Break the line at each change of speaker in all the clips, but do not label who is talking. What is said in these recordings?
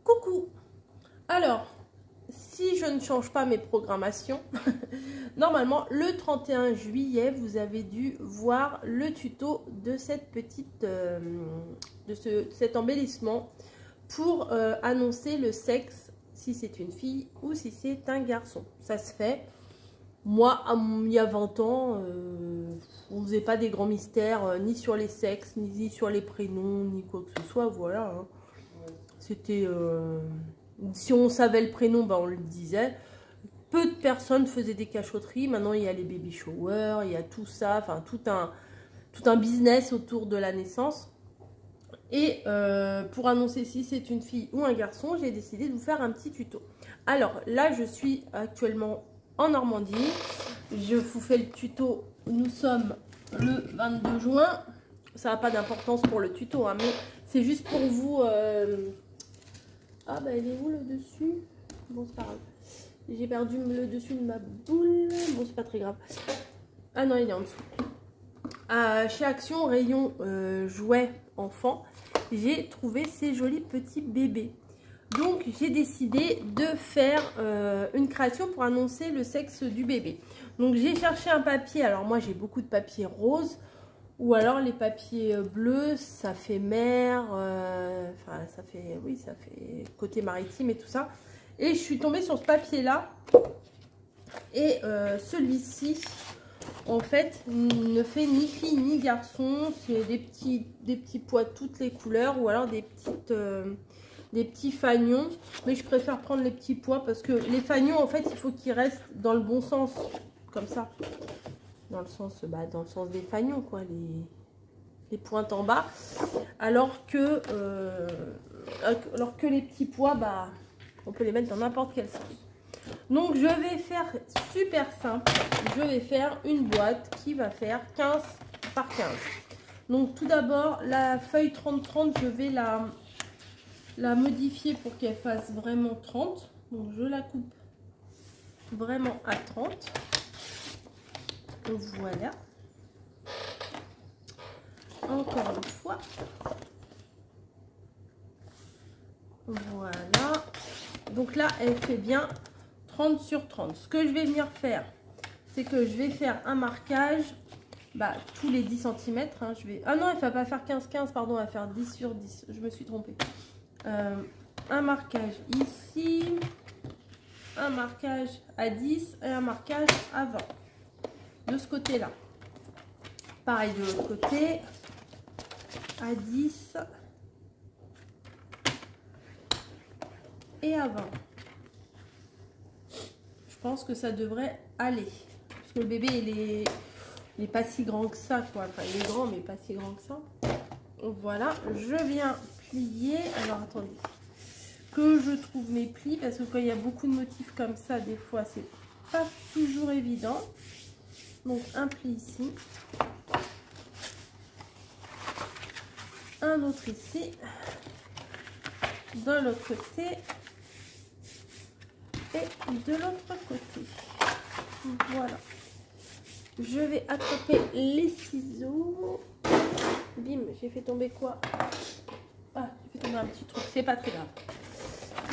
Coucou. Alors, si je ne change pas mes programmations, normalement le 31 juillet, vous avez dû voir le tuto de cette petite, cet embellissement pour annoncer le sexe, si c'est une fille ou si c'est un garçon. Ça se fait. Moi, il y a 20 ans, on ne faisait pas des grands mystères, ni sur les sexes, ni sur les prénoms, ni quoi que ce soit, voilà. Hein. C'était... si on savait le prénom, ben on le disait. Peu de personnes faisaient des cachotteries. Maintenant, il y a les baby showers, il y a tout ça, enfin tout un business autour de la naissance. Et pour annoncer si c'est une fille ou un garçon, j'ai décidé de vous faire un petit tuto. Alors là, je suis actuellement en Normandie. Je vous fais le tuto. Nous sommes le 22 juin. Ça n'a pas d'importance pour le tuto, hein, mais c'est juste pour vous... Ah bah elle est où le dessus? Bon, c'est pas grave. J'ai perdu le dessus de ma boule. Bon, c'est pas très grave. Ah non, il est en dessous. Chez Action, rayon jouets enfants, j'ai trouvé ces jolis petits bébés. Donc, j'ai décidé de faire une création pour annoncer le sexe du bébé. Donc, j'ai cherché un papier. Alors, moi, j'ai beaucoup de papier rose. Ou alors, les papiers bleus, ça fait mer. Enfin, ça fait... Oui, ça fait côté maritime et tout ça. Et je suis tombée sur ce papier-là. Et celui-ci... En fait, ne fait ni fille ni garçon. C'est des petits pois de toutes les couleurs ou alors des petits fanions. Mais je préfère prendre les petits pois parce que les fanions, en fait, il faut qu'ils restent dans le bon sens. Comme ça. Dans le sens des fanions, quoi. Les pointes en bas. Alors que les petits pois, bah, on peut les mettre dans n'importe quel sens. Donc, je vais faire super simple. Je vais faire une boîte qui va faire 15 par 15. Donc, tout d'abord, la feuille 30-30, je vais la modifier pour qu'elle fasse vraiment 30. Donc, je la coupe vraiment à 30. Voilà. Encore une fois. Voilà. Donc là, elle fait bien 30 sur 30. Ce que je vais venir faire, c'est que je vais faire un marquage tous les 10 cm. Hein, ah non, elle ne va pas faire 15-15, pardon, elle va faire 10 sur 10. Je me suis trompée. Un marquage ici, un marquage à 10 et un marquage à 20. De ce côté-là. Pareil de l'autre côté, à 10 et à 20. Je pense que ça devrait aller. Parce que le bébé, il est pas si grand que ça, quoi. Enfin, il est grand, mais pas si grand que ça. Voilà, je viens plier. Alors, attendez. Que je trouve mes plis, parce que quand il y a beaucoup de motifs comme ça, des fois, c'est pas toujours évident. Donc, un pli ici. Un autre ici. De l'autre côté. Et de l'autre côté. Voilà. Je vais attraper les ciseaux. Bim, j'ai fait tomber quoi? Ah, j'ai fait tomber un petit truc, c'est pas très grave.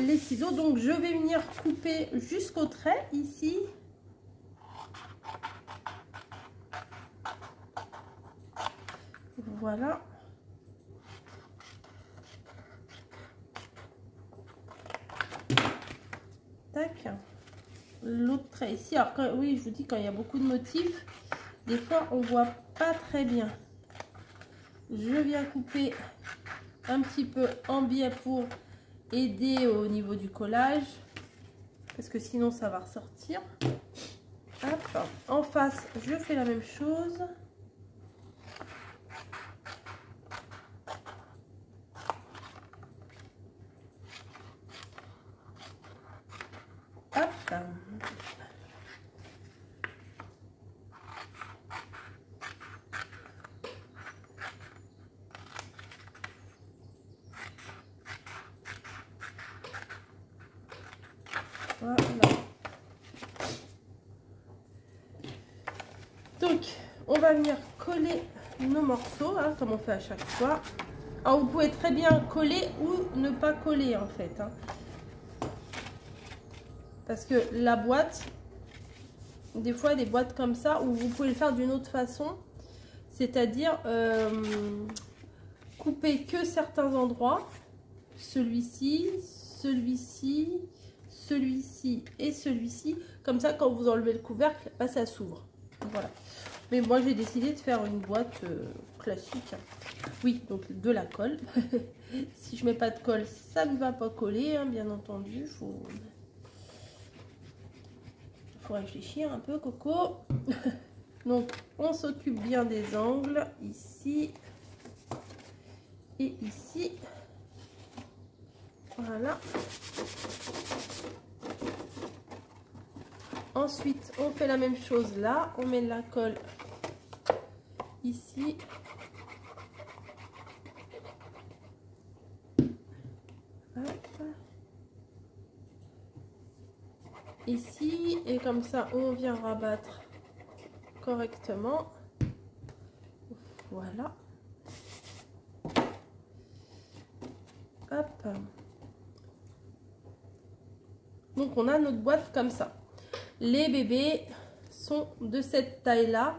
Les ciseaux, donc je vais venir couper jusqu'au trait ici. Voilà. Tac. L'autre trait ici. Alors, oui, je vous dis, quand il y a beaucoup de motifs, des fois, on voit pas très bien. Je viens couper un petit peu en biais pour aider au niveau du collage. Parce que sinon, ça va ressortir. Hop. En face, je fais la même chose. Hop. Voilà. Donc, on va venir coller nos morceaux, hein, comme on fait à chaque fois. Alors vous pouvez très bien coller ou ne pas coller en fait. Hein. Parce que la boîte, des fois des boîtes comme ça, où vous pouvez le faire d'une autre façon. C'est-à-dire couper que certains endroits. Celui-ci, celui-ci, celui-ci et celui-ci. Comme ça, quand vous enlevez le couvercle, bah, ça s'ouvre. Voilà. Mais moi, j'ai décidé de faire une boîte classique. Oui, donc de la colle. Si je mets pas de colle, ça ne va pas coller, hein, bien entendu. Faut réfléchir un peu, Coco. Donc, on s'occupe bien des angles, ici et ici. Voilà. Ensuite, on fait la même chose là. On met de la colle ici. Hop. Ici. Et comme ça, on vient rabattre correctement. Voilà. Hop. Donc, on a notre boîte comme ça. Les bébés sont de cette taille-là.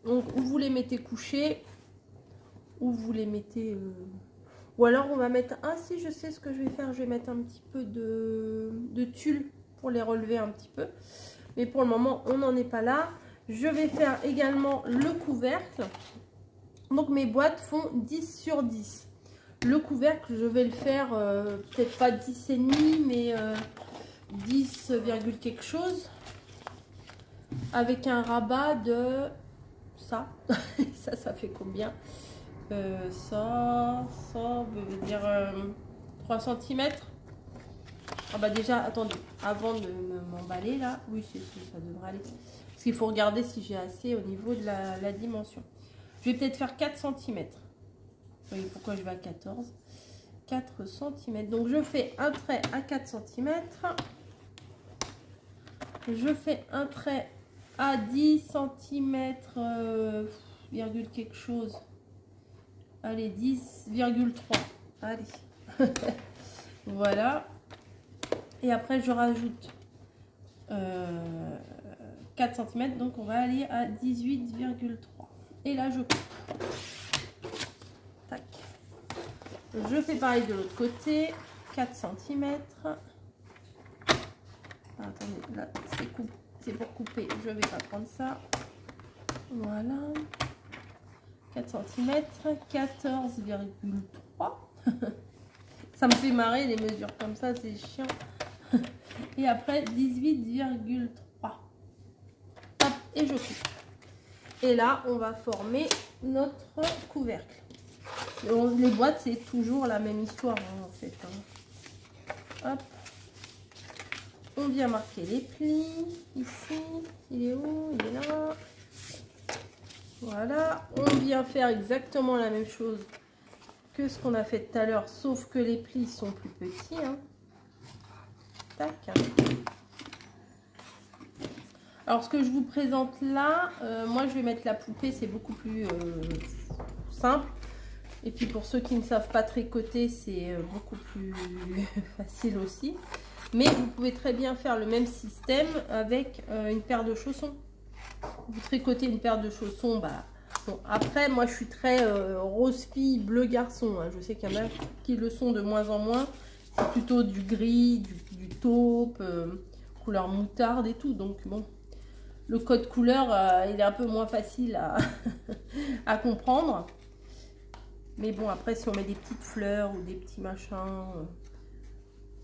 Donc, ou vous les mettez couchés, ou vous les mettez... Ou alors, on va mettre... Ah, si, je sais ce que je vais faire. Je vais mettre un petit peu de tulle pour les relever un petit peu. Mais pour le moment, on n'en est pas là. Je vais faire également le couvercle. Donc, mes boîtes font 10 sur 10. Le couvercle, je vais le faire peut-être pas 10,5, mais 10, quelque chose. Avec un rabat de ça. ça fait combien? Ça veut dire 3 cm. Ah bah déjà, attendez, avant de m'emballer là, oui, ça devrait aller. Parce qu'il faut regarder si j'ai assez au niveau de la dimension. Je vais peut-être faire 4 cm. Vous voyez pourquoi je vais à 14. 4 cm. Donc je fais un trait à 4 cm. Je fais un trait à 10 cm, virgule quelque chose. Allez, 10,3. Allez. Voilà. Et après, je rajoute 4 cm. Donc, on va aller à 18,3. Et là, je coupe. Tac. Je fais pareil de l'autre côté. 4 cm. Attendez, là, c'est pour couper. Je vais pas prendre ça. Voilà. 4 cm. 14,3. Ça me fait marrer les mesures comme ça, c'est chiant. Et après 18,3. Hop, et je coupe. Et là, on va former notre couvercle. Les boîtes, c'est toujours la même histoire hein, en fait. Hein. Hop. On vient marquer les plis. Ici, il est où? Il est là. Voilà. On vient faire exactement la même chose que ce qu'on a fait tout à l'heure, sauf que les plis sont plus petits. Hein. Tac. Alors, ce que je vous présente là, moi, je vais mettre la poupée, c'est beaucoup plus simple. Et puis, pour ceux qui ne savent pas tricoter, c'est beaucoup plus facile aussi. Mais vous pouvez très bien faire le même système avec une paire de chaussons. Vous tricotez une paire de chaussons, bah... Bon, après, moi, je suis très rose fille, bleu garçon. Hein. Je sais qu'il y en a qui le sont de moins en moins. C'est plutôt du gris, du taupe, couleur moutarde et tout. Donc, bon, le code couleur, il est un peu moins facile à comprendre. Mais bon, après, si on met des petites fleurs ou des petits machins,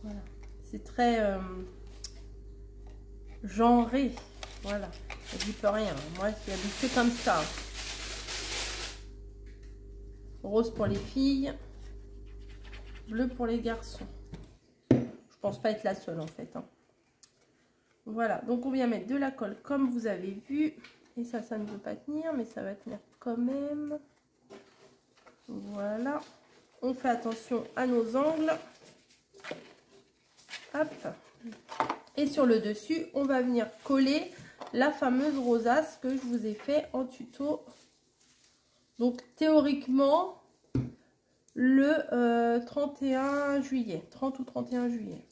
voilà. C'est très genré. Voilà, je dis plus rien. Moi, c'est habitué comme ça. Rose pour les filles, bleu pour les garçons. Je pense pas être la seule en fait. Hein. Voilà, donc on vient mettre de la colle comme vous avez vu. Et ça ne veut pas tenir, mais ça va tenir quand même. Voilà. On fait attention à nos angles. Hop. Et sur le dessus, on va venir coller la fameuse rosace que je vous ai fait en tuto. Donc théoriquement, le 31 juillet. 30 ou 31 juillet.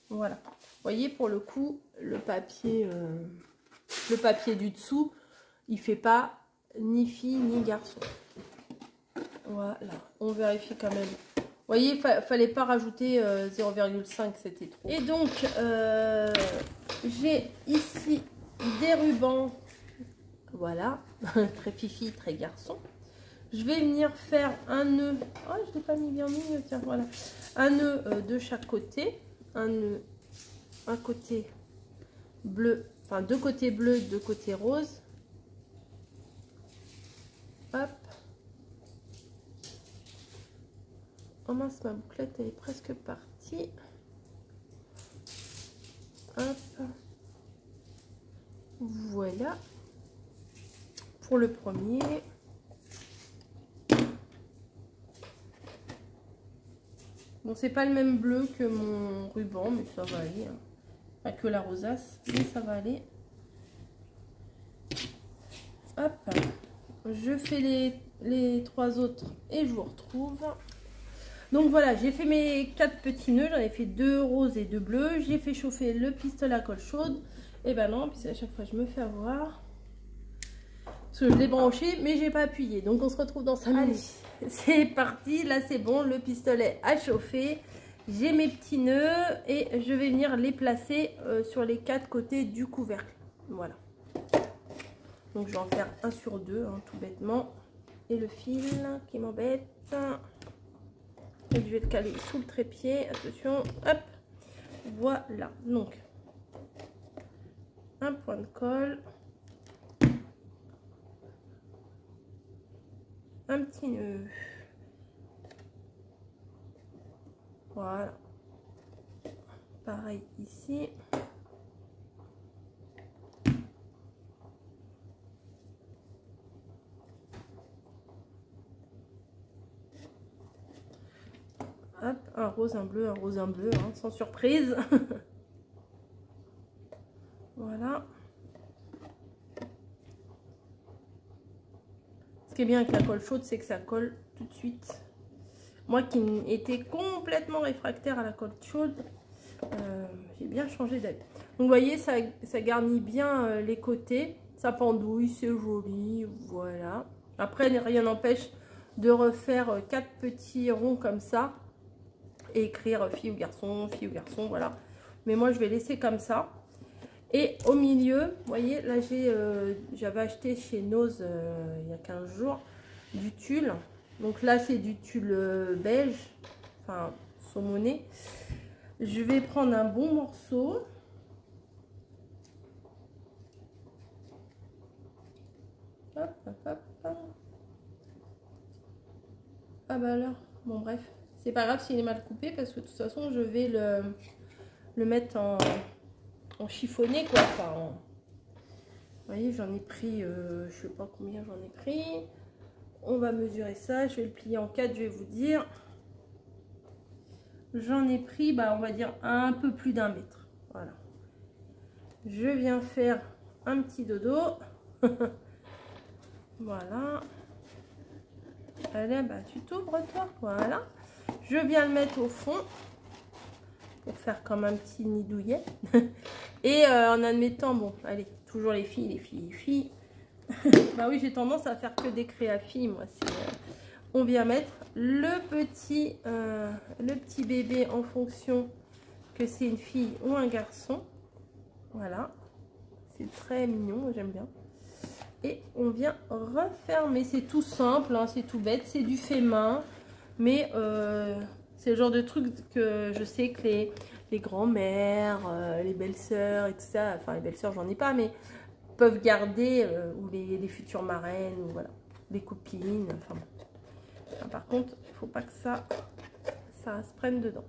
Voilà. Vous voyez, pour le coup, le papier du dessous, il fait pas ni fille ni garçon. Voilà. On vérifie quand même. Vous voyez, fallait pas rajouter 0,5, c'était trop. Et donc, j'ai ici des rubans. Voilà. Très fifi, très garçon. Je vais venir faire un nœud. Oh, je l'ai pas mis bien mis. Tiens, voilà. Un nœud de chaque côté. Un nœud, un côté bleu, enfin deux côtés bleus, deux côtés roses. Hop. Oh mince, ma bouclette elle est presque partie. Hop. Voilà. Pour le premier. Bon, c'est pas le même bleu que mon ruban, mais ça va aller. Hein. Pas que la rosace, mais ça va aller. Hop. Je fais les trois autres et je vous retrouve. Donc voilà, j'ai fait mes 4 petits nœuds. J'en ai fait 2 roses et 2 bleus. J'ai fait chauffer le pistolet à colle chaude. Et ben non, puis à chaque fois je me fais avoir. Parce que je l'ai branché, mais j'ai pas appuyé. Donc on se retrouve dans 5 minutes. C'est parti, là c'est bon, le pistolet a chauffé. J'ai mes petits nœuds et je vais venir les placer sur les 4 côtés du couvercle. Voilà. Donc je vais en faire 1 sur 2, hein, tout bêtement. Et le fil qui m'embête. Et je vais le caler sous le trépied. Attention, hop. Voilà. Donc, un point de colle. Un petit nœud. Voilà. Pareil ici. Hop, un rose, un bleu, hein, sans surprise. Voilà. Ce qui est bien avec la colle chaude, c'est que ça colle tout de suite. Moi qui étais complètement réfractaire à la colle chaude, j'ai bien changé d'avis. Donc vous voyez, ça garnit bien les côtés. Ça pendouille, c'est joli. Voilà. Après, rien n'empêche de refaire 4 petits ronds comme ça. Et écrire fille ou garçon, voilà. Mais moi, je vais laisser comme ça. Et au milieu, vous voyez, là, j'avais acheté chez Nose il y a 15 jours du tulle. Donc là, c'est du tulle beige, enfin, saumoné. Je vais prendre un bon morceau. Hop, hop, hop, hop. Ah bah alors, bon bref. C'est pas grave s'il est mal coupé parce que de toute façon, je vais le mettre en chiffonné, quoi. Enfin, vous voyez, j'en ai pris, je sais pas combien j'en ai pris. On va mesurer ça. Je vais le plier en 4, je vais vous dire. J'en ai pris, bah, on va dire un peu plus d'1 mètre. Voilà. Je viens faire un petit dodo. Voilà. Allez, bah, tu t'ouvres, toi. Voilà. Je viens le mettre au fond pour faire comme un petit nid douillet. Et en admettant, bon, allez, toujours les filles. Bah oui, j'ai tendance à faire que des créafilles, moi. On vient mettre le petit bébé en fonction que c'est une fille ou un garçon. Voilà. C'est très mignon, j'aime bien. Et on vient refermer. C'est tout simple, hein, c'est tout bête, c'est du fait main. Mais c'est le genre de truc que je sais que les grands-mères, les belles-sœurs et tout ça, enfin les belles-sœurs j'en ai pas, mais peuvent garder, ou les futures marraines, ou voilà, les copines, enfin bon. Enfin, par contre, il ne faut pas que ça se prenne dedans.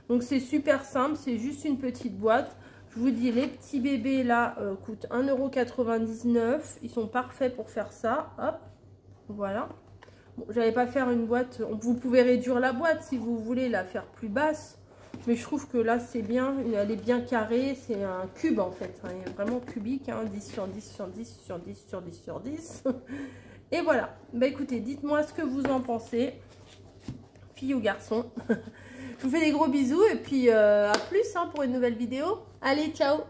Donc c'est super simple, c'est juste une petite boîte. Je vous dis, les petits bébés là coûtent 1,99 €. Ils sont parfaits pour faire ça. Hop, voilà. Bon, j'allais pas faire une boîte. Vous pouvez réduire la boîte si vous voulez la faire plus basse. Mais je trouve que là, c'est bien. Elle est bien carrée. C'est un cube en fait. Hein, il est vraiment cubique. Hein, 10 sur 10 sur 10 sur 10 sur 10 sur 10. Et voilà. Bah écoutez, dites-moi ce que vous en pensez. Fille ou garçon. Je vous fais des gros bisous et puis à plus hein, pour une nouvelle vidéo. Allez, ciao!